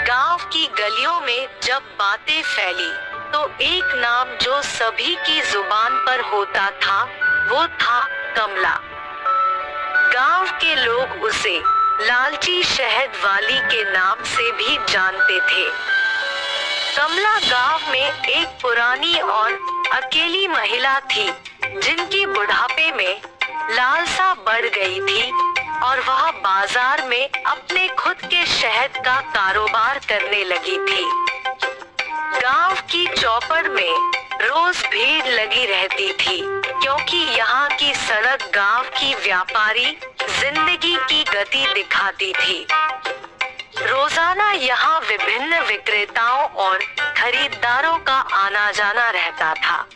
गांव की गलियों में जब बातें फैली तो एक नाम जो सभी की जुबान पर होता था वो था कमला। गांव के लोग उसे लालची शहद वाली के नाम से भी जानते थे। कमला गांव में एक पुरानी और अकेली महिला थी जिनकी बुढ़ापे में लालसा बढ़ गई थी और वह बाजार में अपने खुद के शहद का कारोबार करने लगी थी। गांव की चौपड़ में रोज भीड़ लगी रहती थी क्योंकि यहाँ की सड़क गांव की व्यापारी जिंदगी की गति दिखाती थी। रोजाना यहाँ विभिन्न विक्रेताओं और खरीदारों का आना जाना रहता था।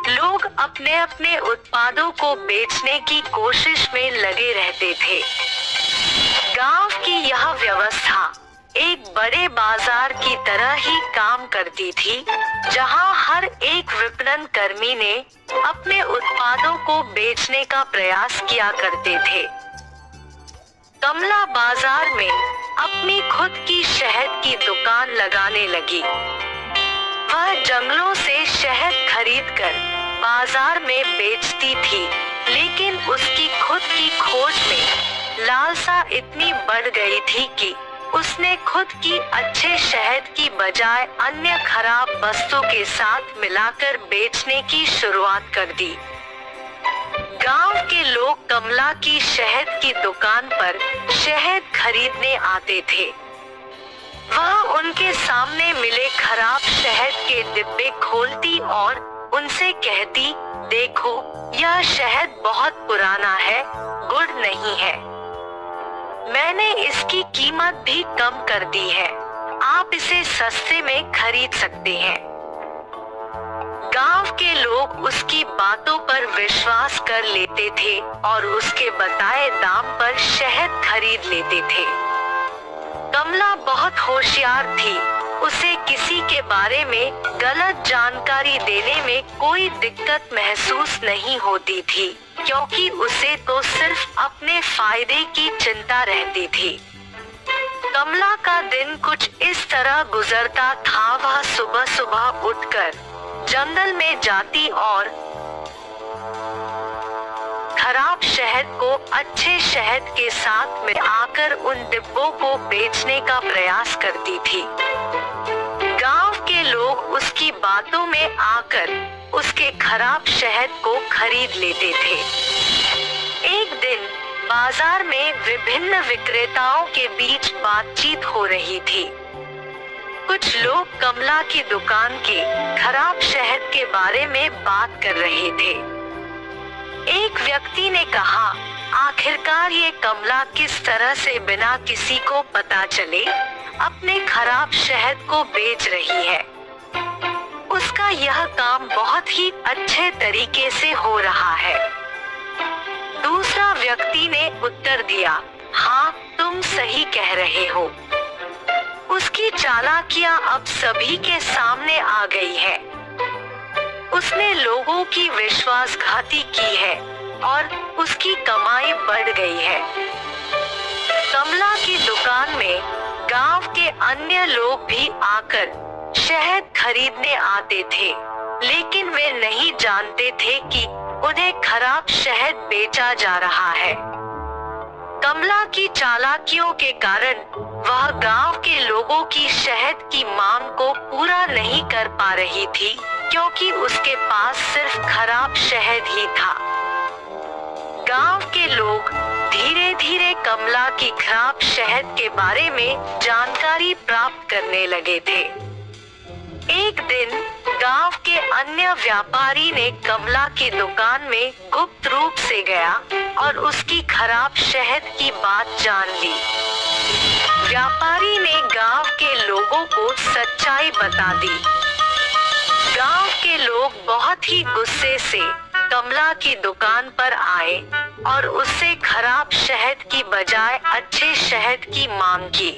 लोग अपने अपने उत्पादों को बेचने की कोशिश में लगे रहते थे। गांव की यह व्यवस्था एक बड़े बाजार की तरह ही काम करती थी, जहां हर एक विपणन कर्मी ने अपने उत्पादों को बेचने का प्रयास किया करते थे। कमला बाजार में अपनी खुद की शहद की दुकान लगाने लगी। वह जंगलों से शहद खरीदकर बाजार में बेचती थी, लेकिन उसकी खुद की खोज में लालसा इतनी बढ़ गई थी कि उसने खुद की अच्छे शहद की बजाय अन्य खराब वस्तु के साथ मिलाकर बेचने की शुरुआत कर दी। गांव के लोग कमला की शहद की दुकान पर शहद खरीदने आते थे। वह उनके सामने मिले खराब शहद के डिब्बे खोलती और उनसे कहती, देखो यह शहद बहुत पुराना है, गुड नहीं है। मैंने इसकी कीमत भी कम कर दी है, आप इसे सस्ते में खरीद सकते हैं। गांव के लोग उसकी बातों पर विश्वास कर लेते थे और उसके बताए दाम पर शहद खरीद लेते थे। कमला बहुत होशियार थी, उसे किसी के बारे में गलत जानकारी देने में कोई दिक्कत महसूस नहीं होती थी, क्योंकि उसे तो सिर्फ अपने फायदे की चिंता रहती थी। कमला का दिन कुछ इस तरह गुजरता था। वह सुबह सुबह उठकर जंगल में जाती और खराब शहद को अच्छे शहद के साथ मिलाकर उन डिब्बों को बेचने का प्रयास करती थी। गांव के लोग उसकी बातों में आकर उसके खराब शहद को खरीद लेते थे। एक दिन बाजार में विभिन्न विक्रेताओं के बीच बातचीत हो रही थी। कुछ लोग कमला की दुकान के खराब शहद के बारे में बात कर रहे थे। एक व्यक्ति ने कहा, आखिरकार ये कमला किस तरह से बिना किसी को पता चले अपने खराब शहद को बेच रही है। उसका यह काम बहुत ही अच्छे तरीके से हो रहा है। दूसरा व्यक्ति ने उत्तर दिया, हाँ तुम सही कह रहे हो। उसकी चालाकियां अब सभी के सामने आ गई है। उसने लोगों की विश्वासघाती की है और उसकी कमाई बढ़ गई है। कमला की दुकान में गांव के अन्य लोग भी आकर शहद खरीदने आते थे, लेकिन वे नहीं जानते थे कि उन्हें खराब शहद बेचा जा रहा है। कमला की चालाकियों के कारण वह गांव के लोगों की शहद की मांग को पूरा नहीं कर पा रही थी, क्योंकि उसके पास सिर्फ खराब शहद ही था। गांव के लोग धीरे धीरे कमला की खराब शहद के बारे में जानकारी प्राप्त करने लगे थे। एक दिन गांव के अन्य व्यापारी ने कमला की दुकान में गुप्त रूप से गया और उसकी खराब शहद की बात जान ली। व्यापारी ने गांव के लोगों को सच्चाई बता दी। गांव के लोग बहुत ही गुस्से से कमला की दुकान पर आए और उससे खराब शहद की बजाय अच्छे शहद की मांग की।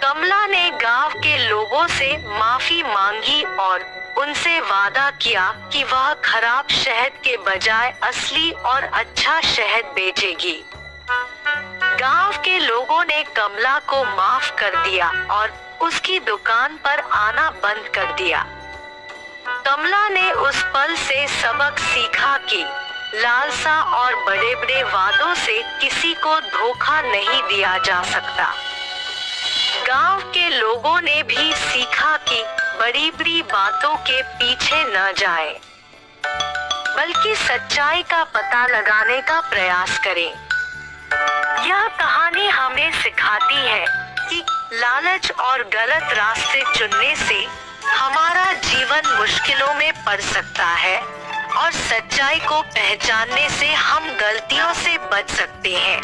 कमला ने गांव के लोगों से माफी मांगी और उनसे वादा किया कि वह खराब शहद के बजाय असली और अच्छा शहद बेचेगी। गांव के लोगों ने कमला को माफ कर दिया और उसकी दुकान पर आना बंद कर दिया। कमला ने उस पल से सबक सीखा कि लालसा और बड़े बड़े वादों से किसी को धोखा नहीं दिया जा सकता। गांव के लोगों ने भी सीखा कि बड़ी बड़ी बातों के पीछे न जाएं, बल्कि सच्चाई का पता लगाने का प्रयास करें। यह कहानी हमें सिखाती है कि लालच और गलत रास्ते चुनने से हमारा जीवन मुश्किलों में पड़ सकता है और सच्चाई को पहचानने से हम गलतियों से बच सकते हैं।